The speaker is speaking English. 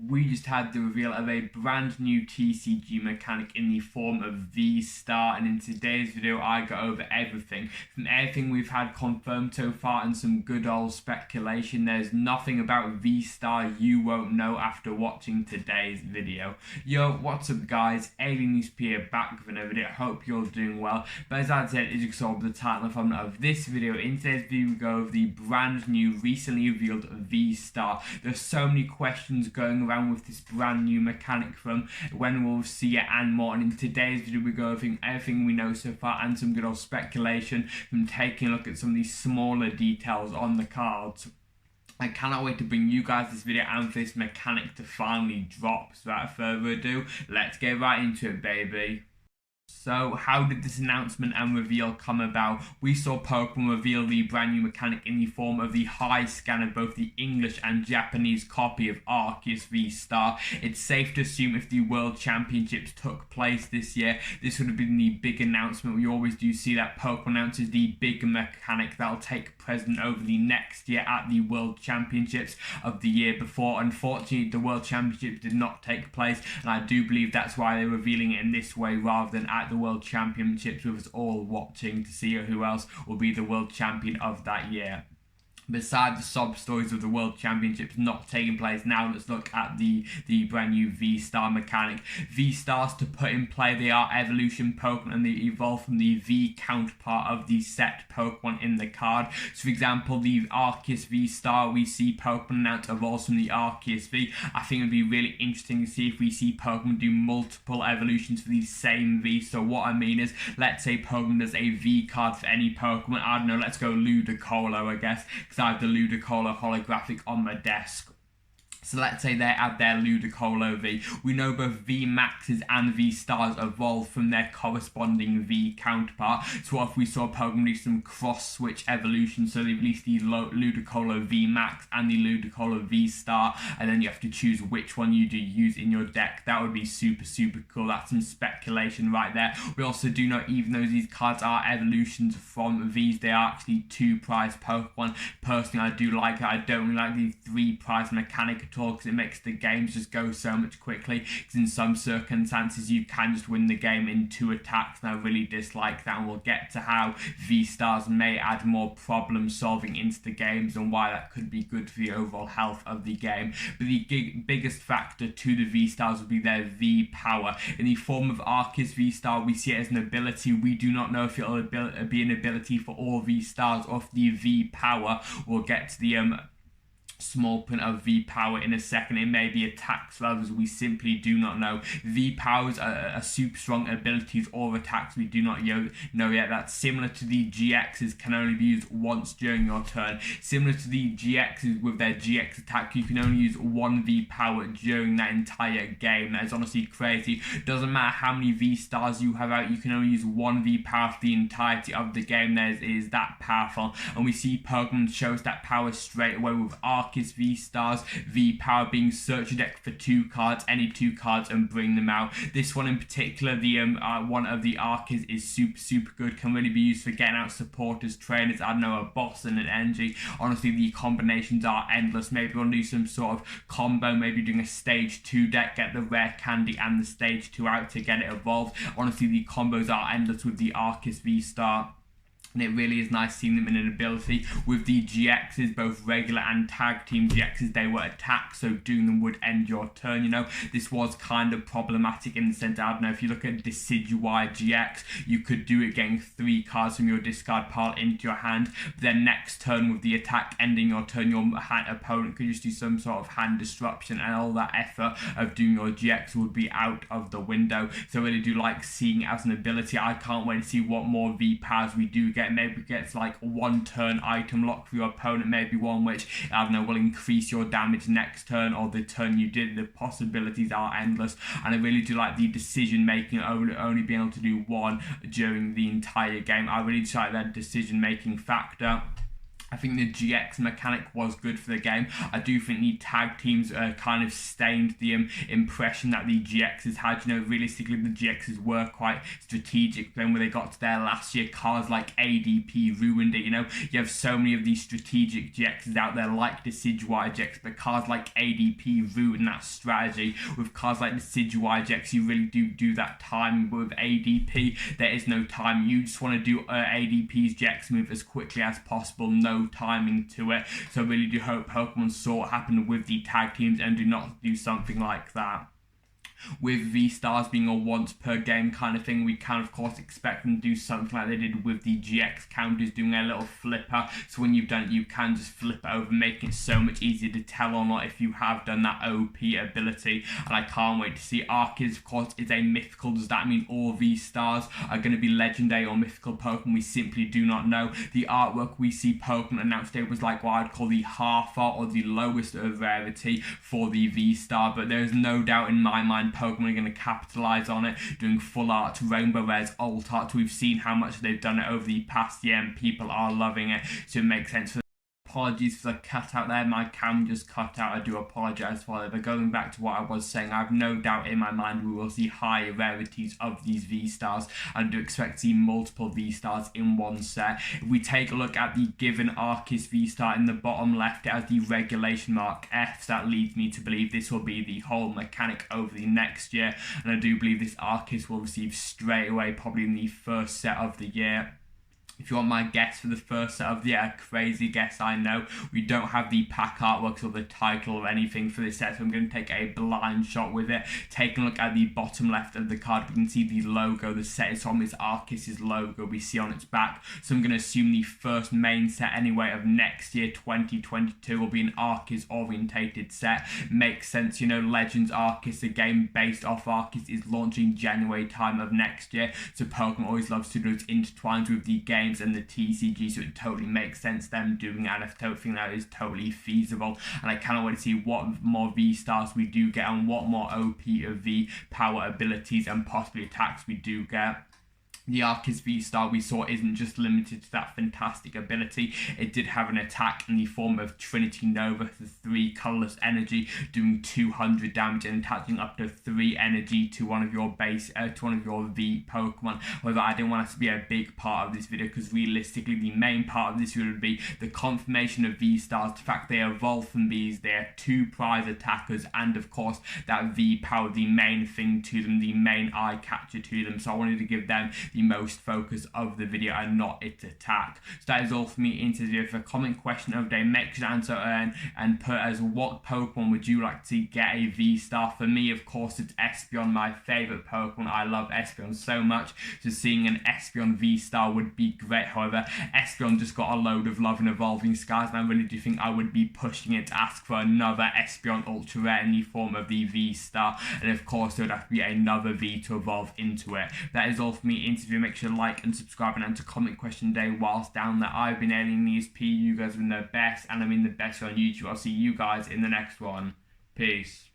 we just had the reveal of a brand new TCG mechanic in the form of V-Star, and in today's video I go over everything from everything we've had confirmed so far and some good old speculation. There's nothing about V-Star you won't know after watching today's video. Yo, what's up guys, Alien ESP here, back with another video. Hope you're doing well, but as I said, as you saw the title and thumbnail of this video, in today's video we go over the brand new recently revealed V-Star. There's so many questions going around with this brand new mechanic from when we'll see it and more, and in today's video we go over everything we know so far and some good old speculation from taking a look at some of these smaller details on the cards. I cannot wait to bring you guys this video and for this mechanic to finally drop. So without further ado, let's get right into it, baby. So how did this announcement and reveal come about? We saw Pokemon reveal the brand new mechanic in the form of the high scan of both the English and Japanese copy of Arceus V-Star. It's safe to assume if the World Championships took place this year, this would have been the big announcement. We always do see that Pokemon announces the big mechanic that'll take precedent over the next year at the World Championships of the year before. Unfortunately, the World Championships did not take place, and I do believe that's why they're revealing it in this way rather than at the World Championships with us all watching to see who else will be the world champion of that year. Besides the sob stories of the World Championships not taking place, now let's look at the brand new V-Star mechanic. V-Stars, to put in play, they are evolution Pokemon and they evolve from the V counterpart of the set Pokemon in the card. So for example, the Arceus V-Star, we see Pokemon announced evolves from the Arceus V. I think it would be really interesting to see if we see Pokemon do multiple evolutions for the same V. So what I mean is, let's say Pokemon does a V card for any Pokemon. I don't know, let's go Ludicolo, I guess, because I have the Ludicolo holographic on my desk. So let's say they add their Ludicolo V. We know both V Maxes and V Stars evolve from their corresponding V counterpart. So what if we saw Pokemon do some cross switch evolution? So they release the Ludicolo V Max and the Ludicolo V Star, and then you have to choose which one you do use in your deck. That would be super cool. That's some speculation right there. We also do know, even though these cards are evolutions from Vs, they are actually 2 prize Pokemon. Personally, I do like it. I don't really like the 3 prize mechanic at all, because it makes the games just go so much quickly, because in some circumstances you can just win the game in 2 attacks, and I really dislike that, and we'll get to how V-Stars may add more problem solving into the games and why that could be good for the overall health of the game. But the biggest factor to the V-Stars would be their V power. In the form of Arceus V-Star, we see it as an ability. We do not know if it'll be an ability for all V-Stars or if the V power will get to the small print of V power in a second. It may be attacks levels, we simply do not know. V powers are super strong abilities or attacks we do not know yet. That's similar to the GXs, can only be used once during your turn. Similar to the GXs with their GX attack, you can only use 1 V power during that entire game. That is honestly crazy. Doesn't matter how many V stars you have out, you can only use 1 V power for the entirety of the game. That is that powerful, and we see Pokemon shows that power straight away with Arceus V-Stars V power being search your deck for 2 cards, any 2 cards, and bring them out. This one in particular, the one of the Arceus, is super good, can really be used for getting out supporters, trainers, I don't know, a boss and an energy. Honestly, the combinations are endless. Maybe we'll do some sort of combo, maybe doing a stage 2 deck, get the rare candy and the stage 2 out to get it evolved. Honestly, the combos are endless with the Arceus V-Star, and it really is nice seeing them in an ability. With the GXs, both regular and tag team GXs, they were attacks, so doing them would end your turn, you know. This was kind of problematic in the sense, I don't know, if you look at Decidueye GX, you could do it getting 3 cards from your discard pile into your hand, but then next turn with the attack ending your turn, your opponent could just do some sort of hand disruption, and all that effort of doing your GX would be out of the window. So I really do like seeing it as an ability. I can't wait to see what more V powers we do get. Maybe it gets like 1 turn item lock for your opponent, maybe one which, I don't know, will increase your damage next turn or the turn you did. The possibilities are endless, and I really do like the decision making, only being able to do 1 during the entire game. I really just like that decision making factor. I think the GX mechanic was good for the game. I do think the tag teams kind of stained the impression that the GXs had. You know, realistically, the GXs were quite strategic. Then when they got to their last year, cards like ADP ruined it. You know, you have so many of these strategic GXs out there like Decidueye GX, but cards like ADP ruin that strategy. With cards like Decidueye GX, you really do that time. But with ADP, there is no time. You just want to do ADP's GX move as quickly as possible. No timing to it. So I really do hope Pokemon saw what happened with the tag teams and do not do something like that. With V-Stars being a once per game kind of thing, we can of course expect them to do something like they did with the GX counters, doing a little flipper. So when you've done it, you can just flip it over, making it so much easier to tell or not if you have done that OP ability. And I can't wait to see. Arceus, of course, is a mythical. Does that mean all V-Stars are going to be legendary or mythical Pokemon? We simply do not know. The artwork we see Pokemon announced today was like what I'd call the half art, or the lowest of rarity for the V-Star, but there is no doubt in my mind Pokemon are going to capitalize on it, doing full art, rainbow rares, alt art. We've seen how much they've done it over the past year and people are loving it, so it makes sense. Apologies for the cut out there, my cam just cut out, I do apologise for that. But going back to what I was saying, I have no doubt in my mind we will see higher rarities of these V-Stars. I do expect to see multiple V-Stars in one set. If we take a look at the given Arceus V-Star in the bottom left, it has the regulation mark F, so that leads me to believe this will be the whole mechanic over the next year, and I do believe this Arceus will receive straight away, probably in the first set of the year. If you want my guess for the first set of the year, crazy guess, I know. We don't have the pack artworks or the title or anything for this set, so I'm going to take a blind shot with it. Taking a look at the bottom left of the card, we can see the logo. The set is from this Arceus' logo we see on its back. So I'm going to assume the first main set anyway of next year, 2022, will be an Arceus orientated set. Makes sense, you know, Legends Arceus, the game based off Arceus, is launching January time of next year. So Pokemon always loves to do those intertwines with the game and the TCG, so it totally makes sense them doing it, and I totally think that is totally feasible, and I cannot wait to see what more V-Stars we do get and what more OP of V power abilities and possibly attacks we do get. The Arceus V-Star we saw isn't just limited to that fantastic ability. It did have an attack in the form of Trinity Nova for 3 colourless energy, doing 200 damage and attaching up to 3 energy to one of your base, to one of your V Pokemon. However, I didn't want us to be a big part of this video, because realistically the main part of this video would be the confirmation of V-Stars, the fact they evolve from Vs, they are 2 prize attackers, and of course that V power, the main thing to them, the main eye catcher to them. So I wanted to give them the most focus of the video and not its attack. So that is all for me into the video. For a comment question of the day, make sure to answer and put as what Pokemon would you like to get a V-Star. For me, of course, it's Espeon, my favourite Pokemon. I love Espeon so much, so seeing an Espeon V-Star would be great. However, Espeon just got a load of love in Evolving Skies, and I really do think I would be pushing it to ask for another Espeon Ultra Rare in the form of the V-Star, and of course there would have to be another V to evolve into it. That is all for me into the video. Make sure to like and subscribe and answer comment question day whilst down there. I've been Alien ESP, you guys have been the best, and I mean the best on YouTube. I'll see you guys in the next one. Peace.